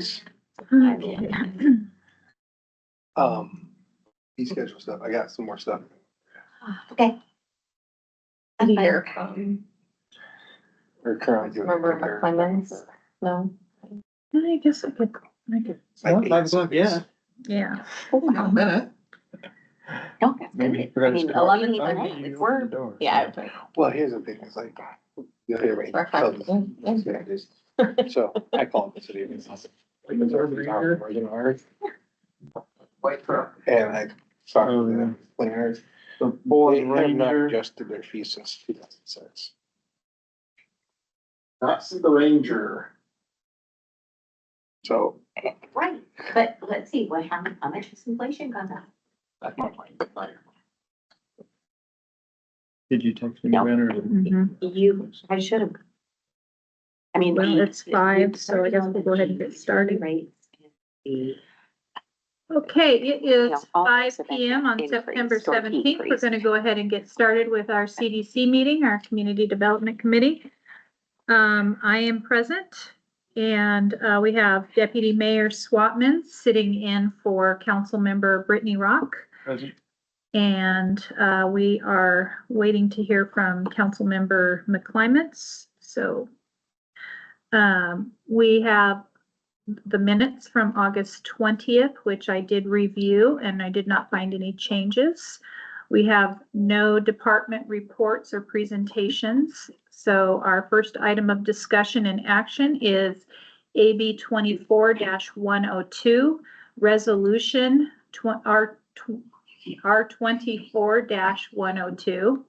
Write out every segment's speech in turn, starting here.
piece. Fee schedule stuff. I got some more stuff. Okay. Here. We're currently doing. Remember Clemens? No. I guess I could, yeah. A minute. No, that's Maybe good. we're I gonna mean, start- 11 I even, mean, if we're, Yeah. Well, here's the thing, it's like, you'll hear me. We're fine. So I call it the city of White truck. and I talked to them, planners. The They Ford have not Ranger. adjusted their fees since 2006. That's the Ranger. So right, but let's see, how much has inflation gone up? Did you text me, No. Brandon? I should have. I mean. Well, it's 5, so I guess we'll go ahead and get started. Rates. Okay, it is know, all 5 those have PM on increased September or 17th. We're decreased. gonna go ahead and get started with our CDC meeting, our Community Development Committee. I am present, and we have Deputy Mayor Swatman sitting in for Councilmember Brittany Rock. Present. And we are waiting to hear from Councilmember McClimats. So we have the minutes from August 20th, which I did review, and I did not find any changes. We have no department reports or presentations. So our first item of discussion and action is AB 24-102, resolution R24-102.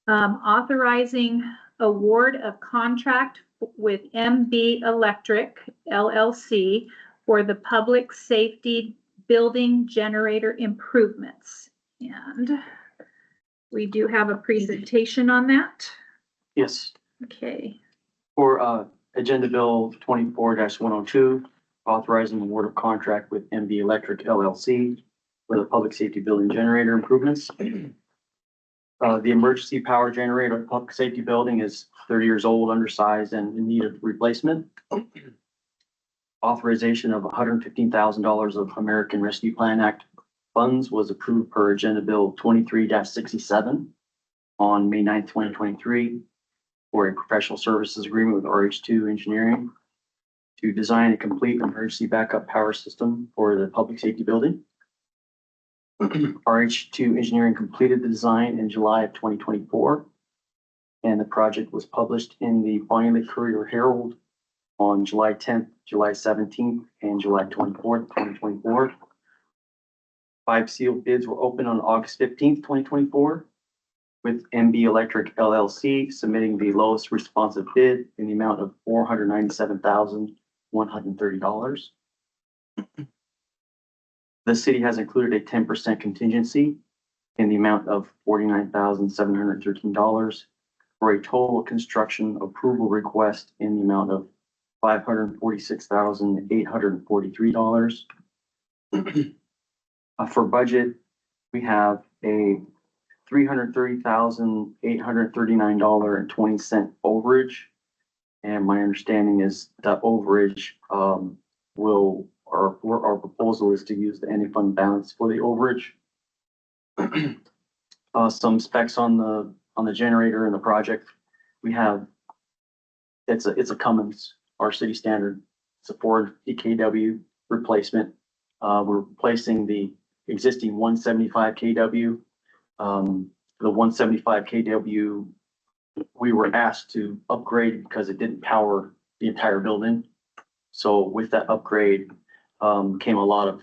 Authorizing award of contract with MB Electric LLC for the public safety building generator improvements. And we do have a presentation on that. Yes, Okay. for Agenda Bill 24-102, authorizing award of contract with MB Electric LLC for the public safety building generator improvements. The emergency power generator at the public safety building is 30 years old, undersized, and in need of replacement. Authorization of $115,000 of American Rescue Plan Act funds was approved per Agenda Bill 23-67 on May 9th, 2023, for a professional services agreement with RH2 Engineering to design a complete emergency backup power system for the public safety building. RH2 Engineering completed the design in July of 2024, and the project was published in the Bonney Courier Herald on July 10th, July 17th, and July 24th, 2024. 5 sealed bids were opened on August 15th, 2024, with MB Electric LLC submitting the lowest responsive bid in the amount of $497,130. The city has included a 10% contingency in the amount of $49,713 for a total construction approval request in the amount of $546,843. For budget, we have a $330,839.20 overage. And my understanding is that overage our proposal is to use the any fund balance for the overage. Some specs on the generator and the project. We have, it's a Cummins, our city standard. It's a 450 kW replacement. We're replacing the existing 175 kW. The 175 kW, we were asked to upgrade because it didn't power the entire building. So with that upgrade came a lot of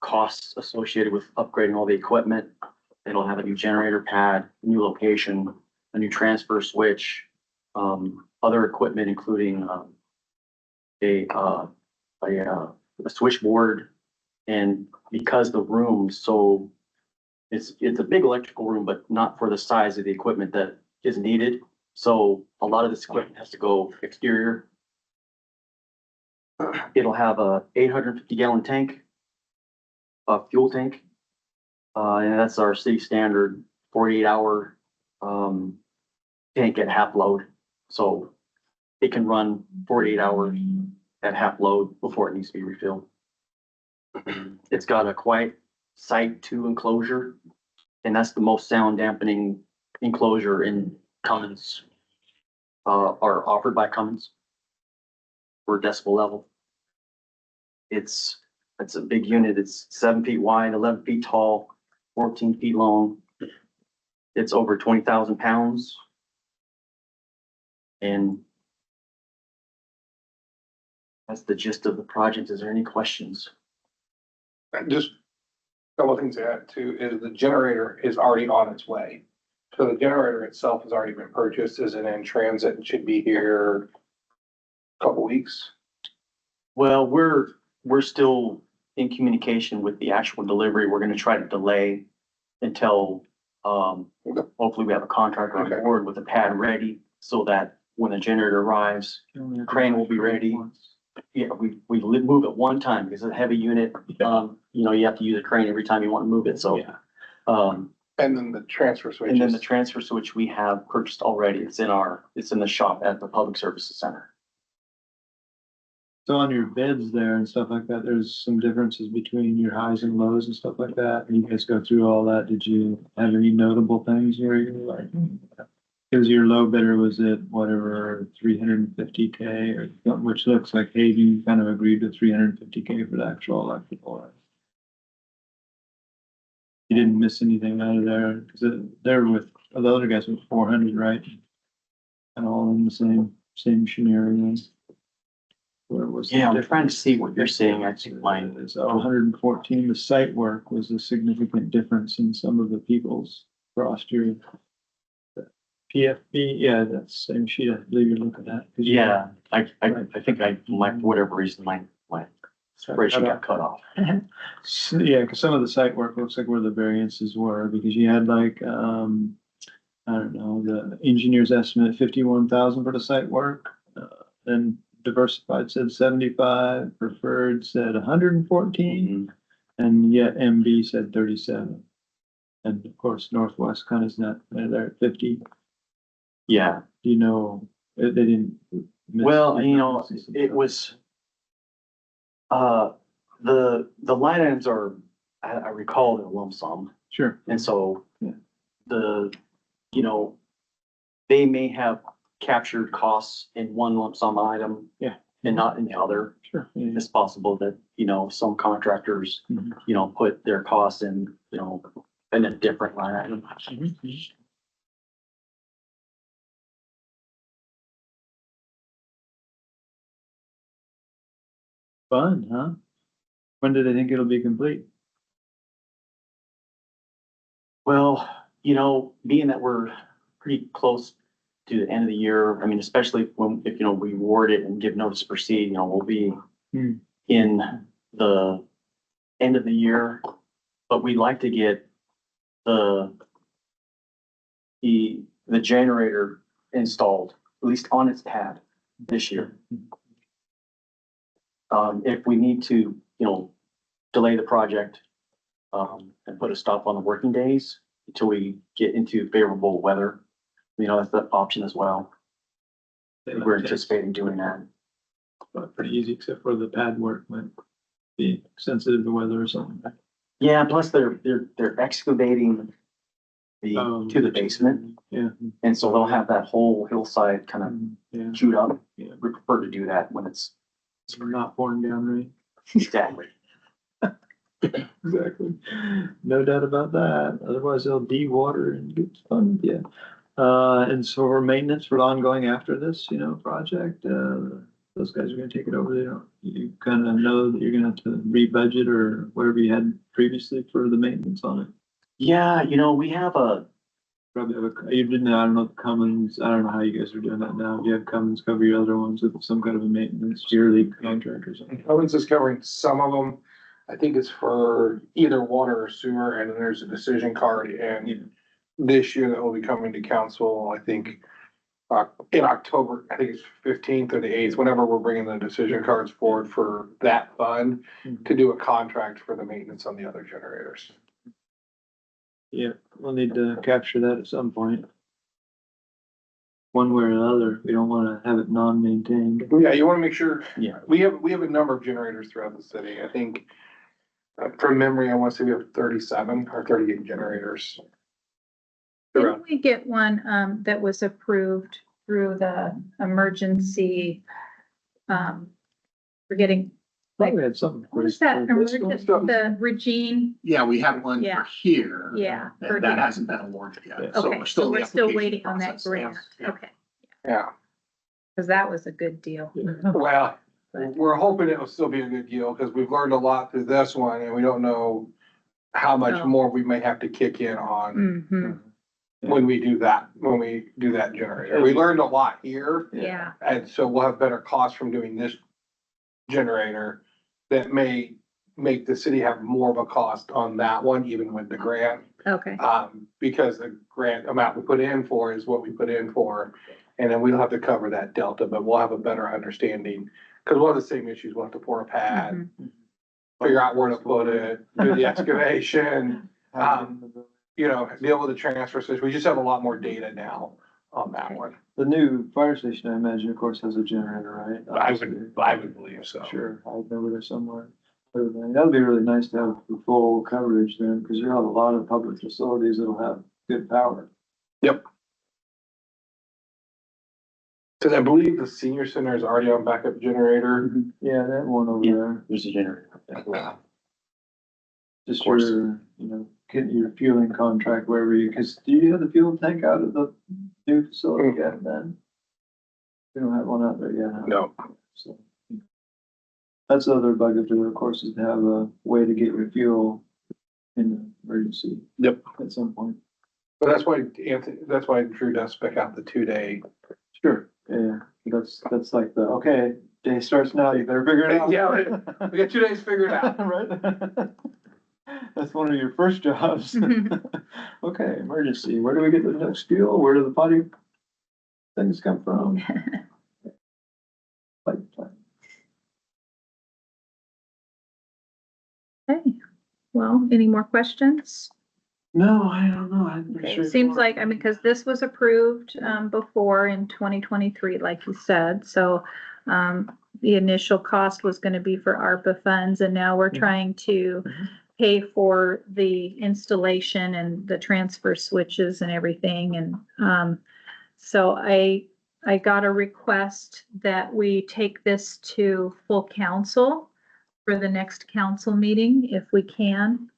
costs associated with upgrading all the equipment. It'll have a new generator pad, new location, a new transfer switch, other equipment, including a switchboard. And because the room, so it's a big electrical room, but not for the size of the equipment that is needed. So a lot of this equipment has to go exterior. It'll have a 850 gallon tank, a fuel tank. And that's our city standard 48-hour tank at half load. So it can run 48 hours at half load before it needs to be refilled. It's got a quiet site 2 enclosure, and that's the most sound dampening enclosure in Cummins, are offered by Cummins for decibel level. It's a big unit. It's 7 feet wide, 11 feet tall, 14 feet long. It's over 20,000 pounds. And that's the gist of the project. Is there any questions? Just a couple of things to add too, is the generator is already on its way. So the generator itself has already been purchased, is it in transit and should be here a couple weeks? Well, we're still in communication with the actual delivery. We're gonna try to delay until, hopefully we have a contractor on Okay. board with a pad ready so that when the generator arrives, crane will be ready. Yeah, we move it one time because it's a heavy unit. You have to use a crane every time you want to move it, so. Yeah. Um, And then the transfer switch. and then the transfer switch we have purchased already. It's in the shop at the Public Services Center. So on your beds there and stuff like that, there's some differences between your highs and lows and stuff like that. And you guys go through all that. Did you have any notable things where you were like, because your low bidder was at whatever, 350K or something, which looks like, hey, you kind of agreed to 350K for the actual electrical. Right? You didn't miss anything out of there, because they're with, the other guys with 400, right? And all in the same scenario. Where was the Yeah, I'm difference? trying to see what you're saying. I think mine. It's 114. The site work was a significant difference in some of the people's across your PFB. Yeah, that's the same sheet I believe you're looking at. 'Cause you- Yeah, I think for whatever reason, my spreadsheet got cut off. So, yeah, because some of the site work looks like where the variances were, because you had like, I don't know, the engineer's estimate 51,000 for the site work. Then Diversified said 75, Preferred said 114, and yet MB said 37. And of course, Northwest kind of is not, they're at 50. Yeah, Do you know, they didn't. miss well, differences and it stuff. was, the line items are, I recall they're lump sum. Sure. And so Yeah. they may have captured costs in one lump sum item. Yeah. And not in the other. Sure. Yeah, It's possible that, some contractors, Mhm. put their costs in, in a different line item. Mhm. Fun, huh? When do they think it'll be complete? Well, being that we're pretty close to the end of the year, I mean, especially if we award it and give notice to proceed, we'll be Hmm. in the end of the year. But we'd like to get the generator installed, at least on its pad this year. If we need to, delay the project, and put a stop on the working days until we get into favorable weather, that's the option as well. We're anticipating doing that. But pretty easy, except for the pad work might be sensitive to weather or something. Yeah, plus they're excavating to the basement, Yeah. and so they'll have that whole hillside kind of Yeah, chewed up. Yeah. We prefer to do that when it's so we're not pouring down rain. exactly. Exactly. No doubt about that. Otherwise they'll de-water and get fun, yeah. And so for maintenance for ongoing after this, project, those guys are gonna take it over. You kind of know that you're gonna have to re-budget or whatever you had previously for the maintenance on it. Yeah, we have Probably have you didn't, I don't know, Cummins, I don't know how you guys are doing that now. If you have Cummins cover your other ones with some kind of a maintenance yearly contract or something. Cummins is covering some of them. I think it's for either water or sewer, and then there's a decision card and this year that will be coming to council, I think, in October, I think it's 15th or the 8th, whenever we're bringing the decision cards forward for that fund to do a contract for the maintenance on the other generators. Yeah, we'll need to capture that at some point. one way or another. We don't wanna have it non-maintained. Yeah, you wanna make sure, Yeah. we have a number of generators throughout the city. I think, from memory, I wanna say we have 37 or 38 generators. Didn't we get one, that was approved through the emergency, we're getting, Thought we had something. what is that, for this emergency, one. the Regine? Yeah, we have one Yeah. for here. Yeah. for And that here. hasn't been awarded Yeah. yet, so Okay, we're so still in we're the still application waiting on that process. grant, Yeah. okay, Yeah, cause that was a good deal. well, we're hoping it will still be a good deal, cause we've learned a lot through this one, and we don't know how much Oh. more we may have to kick in on Mm-hmm, when we do that generator. We learned a lot here, yeah, and so we'll have better costs from doing this generator that may make the city have more of a cost on that one, even with the grant. okay, Because the grant amount we put in for is what we put in for. And then we'll have to cover that delta, but we'll have a better understanding. Cause one of the same issues, we'll have to pour a pad, mhm. figure out where to put it, do the excavation, deal with the transfer station. We just have a lot more data now on that one. The new fire station, I imagine, of course, has a generator, right? I would believe so. Sure, I remember there somewhere. That'd be really nice to have the full coverage then, because you have a lot of public facilities that'll have good power. Cause I believe the senior center is already on backup generator. Yeah, that one over Yeah. there, There's a generator. just Of course. your, getting your fueling contract wherever cause do you have the fuel tank out of the new facility yet then? We don't have one out there yet, huh? No. So, that's the other bugaboo, of course, is to have a way to get your fuel in an emergency. Yep. At some point. But that's why Drew does spec out the 2-day. Sure. Yeah, that's like okay, day starts now, you better figure it out. Yeah, we got 2 days figured out. Right? That's one of your first jobs. Okay, emergency, where do we get the next fuel? Where do the potty things come from? Like, Okay, well, any more questions? no, I don't know. I'm pretty Okay, sure. it seems like, I mean, cause this was approved, before in 2023, like you said, so, the initial cost was gonna be for ARPA funds, and now we're Mhm. trying to Mhm. pay for the installation and the transfer switches and everything, and, so I got a request that we take this to full council for the next council meeting, if we can.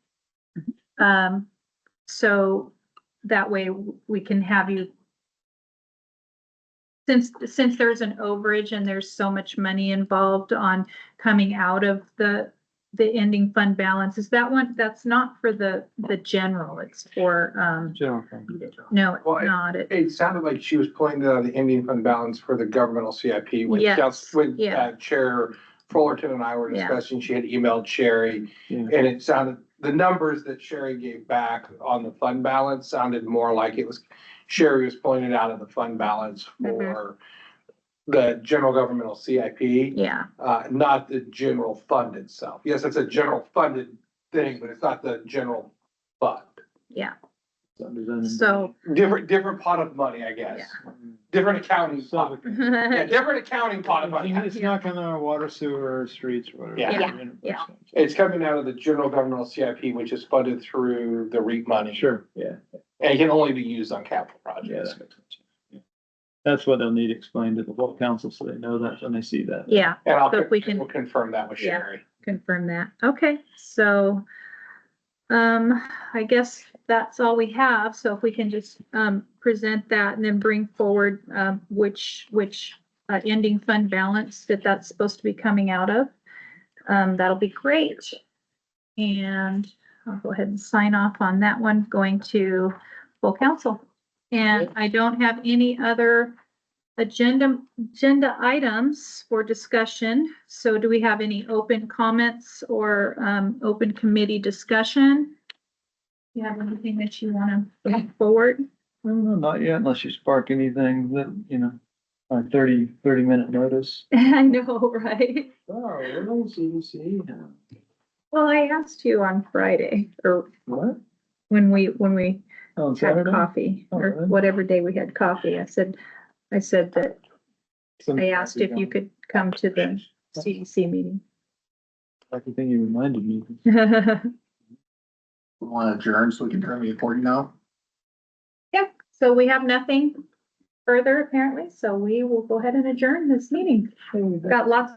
So that way we can have you, since there's an overage and there's so much money involved on coming out of the ending fund balance, is that one, that's not for the general, it's for, General fund. no, it's Well, not, It sounded like she was pulling it out of the ending fund balance for the governmental CIP. When Yes, When yeah. Chair Fullerton and I were Yeah. discussing, she had emailed Sherry, Yeah. and it sounded, the numbers that Sherry gave back on the fund balance sounded more like it was, Sherry was pulling it out of the fund balance for the general governmental CIP. yeah, Not the general fund itself. Yes, it's a general funded thing, but it's not the general fund. yeah, Represented. so. Different pot of money, I guess. Different accounting pot. Yeah, different accounting pot of money. It's not coming out of water, sewer, or streets, or whatever. Yeah. Yeah. It's coming out of the general governmental CIP, which is funded through the REAP money. Sure, yeah, And it can only be used on capital yeah, projects. that makes sense. Yeah. That's what they'll need explained to the whole council, so they know that when they see that. Yeah, And So if we can- we'll confirm that with Yeah. Sherry. confirm that. Okay, so, I guess that's all we have. So if we can just, present that and then bring forward, which ending fund balance that's supposed to be coming out of, that'll be great. And I'll go ahead and sign off on that one, going to full council. And I don't have any other agenda items for discussion. So do we have any open comments or, open committee discussion? You have anything that you want to bring forward? No, not yet, unless you spark anything that, on 30-minute notice. I know, right? Oh, really? CDC? Well, I asked you on Friday or What? when we On had Saturday? coffee Oh, or really? whatever day we had coffee. I said, I said that, I asked if you could come to the CEC meeting. Lucky thing you reminded me. We want to adjourn so we can turn the recording now. Yeah, so we have nothing further apparently, so we will go ahead and adjourn this meeting. Got lots